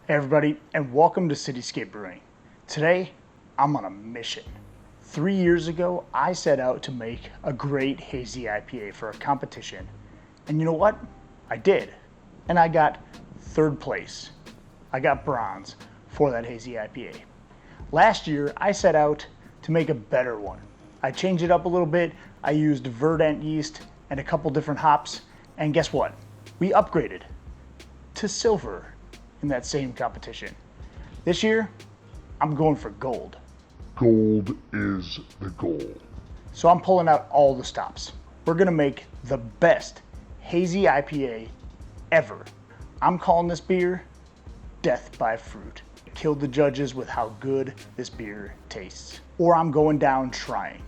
Hey everybody, and welcome to Cityscape Brewing. Today, I'm on a mission. 3 years ago, I set out to make a great hazy IPA for a competition. And you know what? I did. And I got third place. I got bronze for that hazy IPA. Last year, I set out to make a better one. I changed it up a little bit. I used verdant yeast and a couple different hops. And guess what? We upgraded to silver in that same competition. This year, I'm going for gold. Gold is the goal. So I'm pulling out all the stops. We're gonna make the best hazy IPA ever. I'm calling this beer Death by Fruit. Killed the judges with how good this beer tastes. Or I'm going down trying.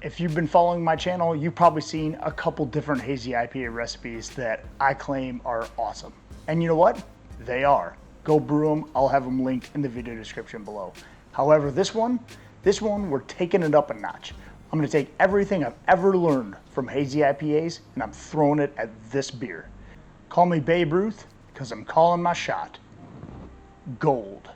If you've been following my channel, you've probably seen a couple different hazy IPA recipes that I claim are awesome. And you know what? They are. Go brew them. I'll have them linked in the video description below. However, this one, we're taking it up a notch. I'm gonna take everything I've ever learned from hazy IPAs and I'm throwing it at this beer. Call me Babe Ruth, because I'm calling my shot gold.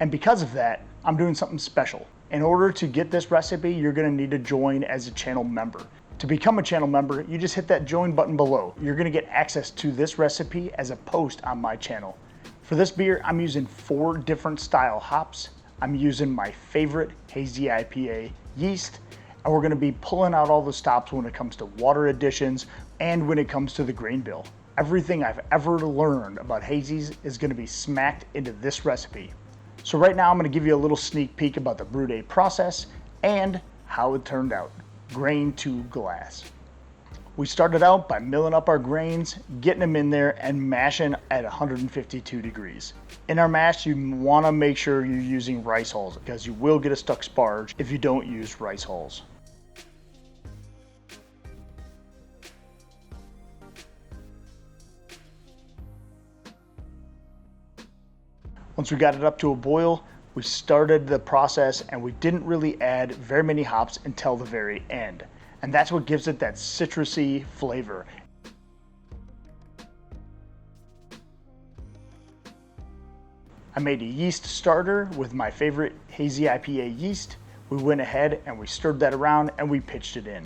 And because of that, I'm doing something special. In order to get this recipe, you're gonna need to join as a channel member. To become a channel member, you just hit that join button below. You're gonna get access to this recipe as a post on my channel. For this beer, I'm using 4 different style hops. I'm using my favorite hazy IPA yeast, and we're gonna be pulling out all the stops when it comes to water additions and when it comes to the grain bill. Everything I've ever learned about hazies is gonna be smacked into this recipe. So right now I'm going to give you a little sneak peek about the brew day process and how it turned out. Grain to glass. We started out by milling up our grains, getting them in there and mashing at 152 degrees. In our mash, you want to make sure you're using rice hulls because you will get a stuck sparge if you don't use rice hulls. Once we got it up to a boil, we started the process and we didn't really add very many hops until the very end. And that's what gives it that citrusy flavor. I made a yeast starter with my favorite hazy IPA yeast. We went ahead and we stirred that around and we pitched it in.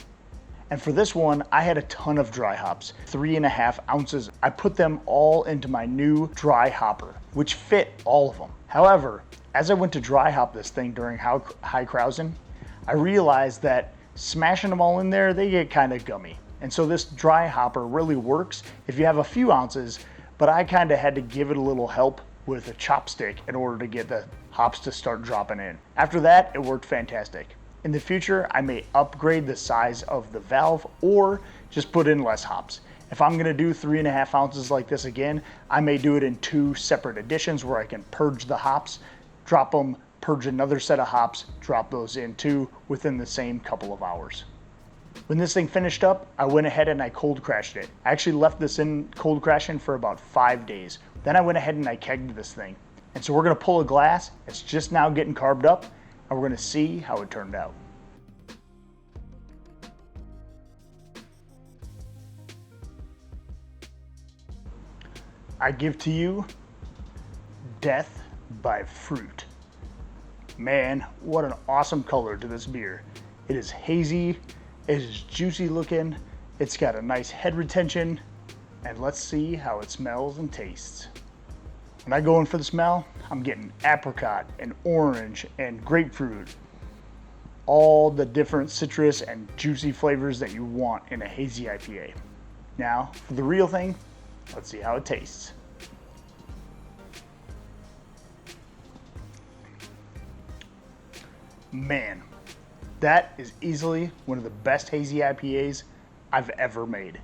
And for this one, I had a ton of dry hops, 3.5 ounces. I put them all into my new dry hopper, which fit all of them. However, as I went to dry hop this thing during high krausen, I realized that smashing them all in there, they get kind of gummy. And so this dry hopper really works if you have a few ounces, but I kind of had to give it a little help with a chopstick in order to get the hops to start dropping in. After that, it worked fantastic. In the future, I may upgrade the size of the valve or just put in less hops. If I'm gonna do 3.5 ounces like this again, I may do it in 2 separate editions where I can purge the hops, drop them, purge another set of hops, drop those in too within the same couple of hours. When this thing finished up, I went ahead and I cold crashed it. I actually left this in cold crashing for about 5 days. Then I went ahead and I kegged this thing. And so we're gonna pull a glass. It's just now getting carved up. And we're going to see how it turned out. I give to you Death by Fruit. Man, what an awesome color to this beer. It is hazy, it is juicy looking, it's got a nice head retention, and let's see how it smells and tastes. When I go in for the smell, I'm getting apricot and orange and grapefruit. All the different citrus and juicy flavors that you want in a hazy IPA. Now, for the real thing, let's see how it tastes. Man, that is easily one of the best hazy IPAs I've ever made.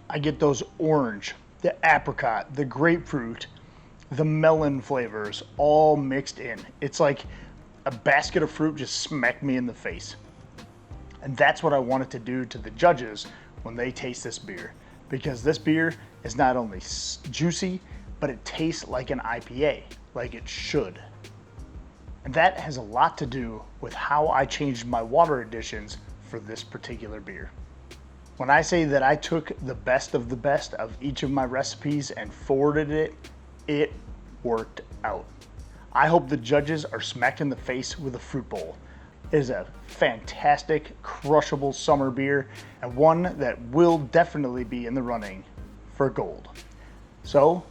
I get those orange, the apricot, the grapefruit, the melon flavors all mixed in. It's like a basket of fruit just smacked me in the face. And that's what I wanted to do to the judges when they taste this beer. Because this beer is not only juicy, but it tastes like an IPA, like it should. And that has a lot to do with how I changed my water additions for this particular beer. When I say that I took the best of each of my recipes and forwarded it, it worked out. I hope the judges are smacked in the face with a fruit bowl. It is a fantastic, crushable summer beer and one that will definitely be in the running for gold. So,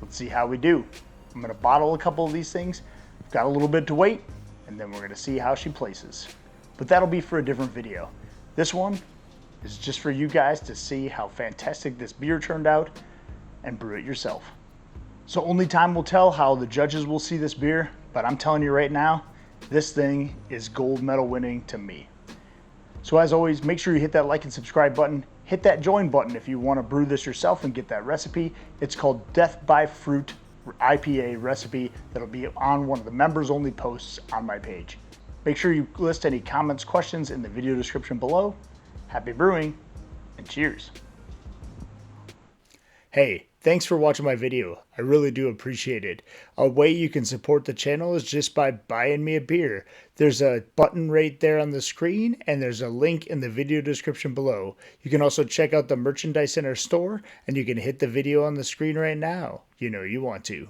let's see how we do. I'm gonna bottle a couple of these things. I've got a little bit to wait, and then we're gonna see how she places. But that'll be for a different video. This one is just for you guys to see how fantastic this beer turned out and brew it yourself. So only time will tell how the judges will see this beer, but I'm telling you right now, this thing is gold medal winning to me. So as always, make sure you hit that like and subscribe button. Hit that join button if you want to brew this yourself and get that recipe. It's called Death by Fruit IPA recipe. That'll be on one of the members only posts on my page. Make sure you list any comments, questions in the video description below. Happy brewing and cheers. Hey, thanks for watching my video. I really do appreciate it. A way you can support the channel is just by buying me a beer. There's a button right there on the screen, and there's a link in the video description below. You can also check out the merchandise in our store, and you can hit the video on the screen right now. You know you want to.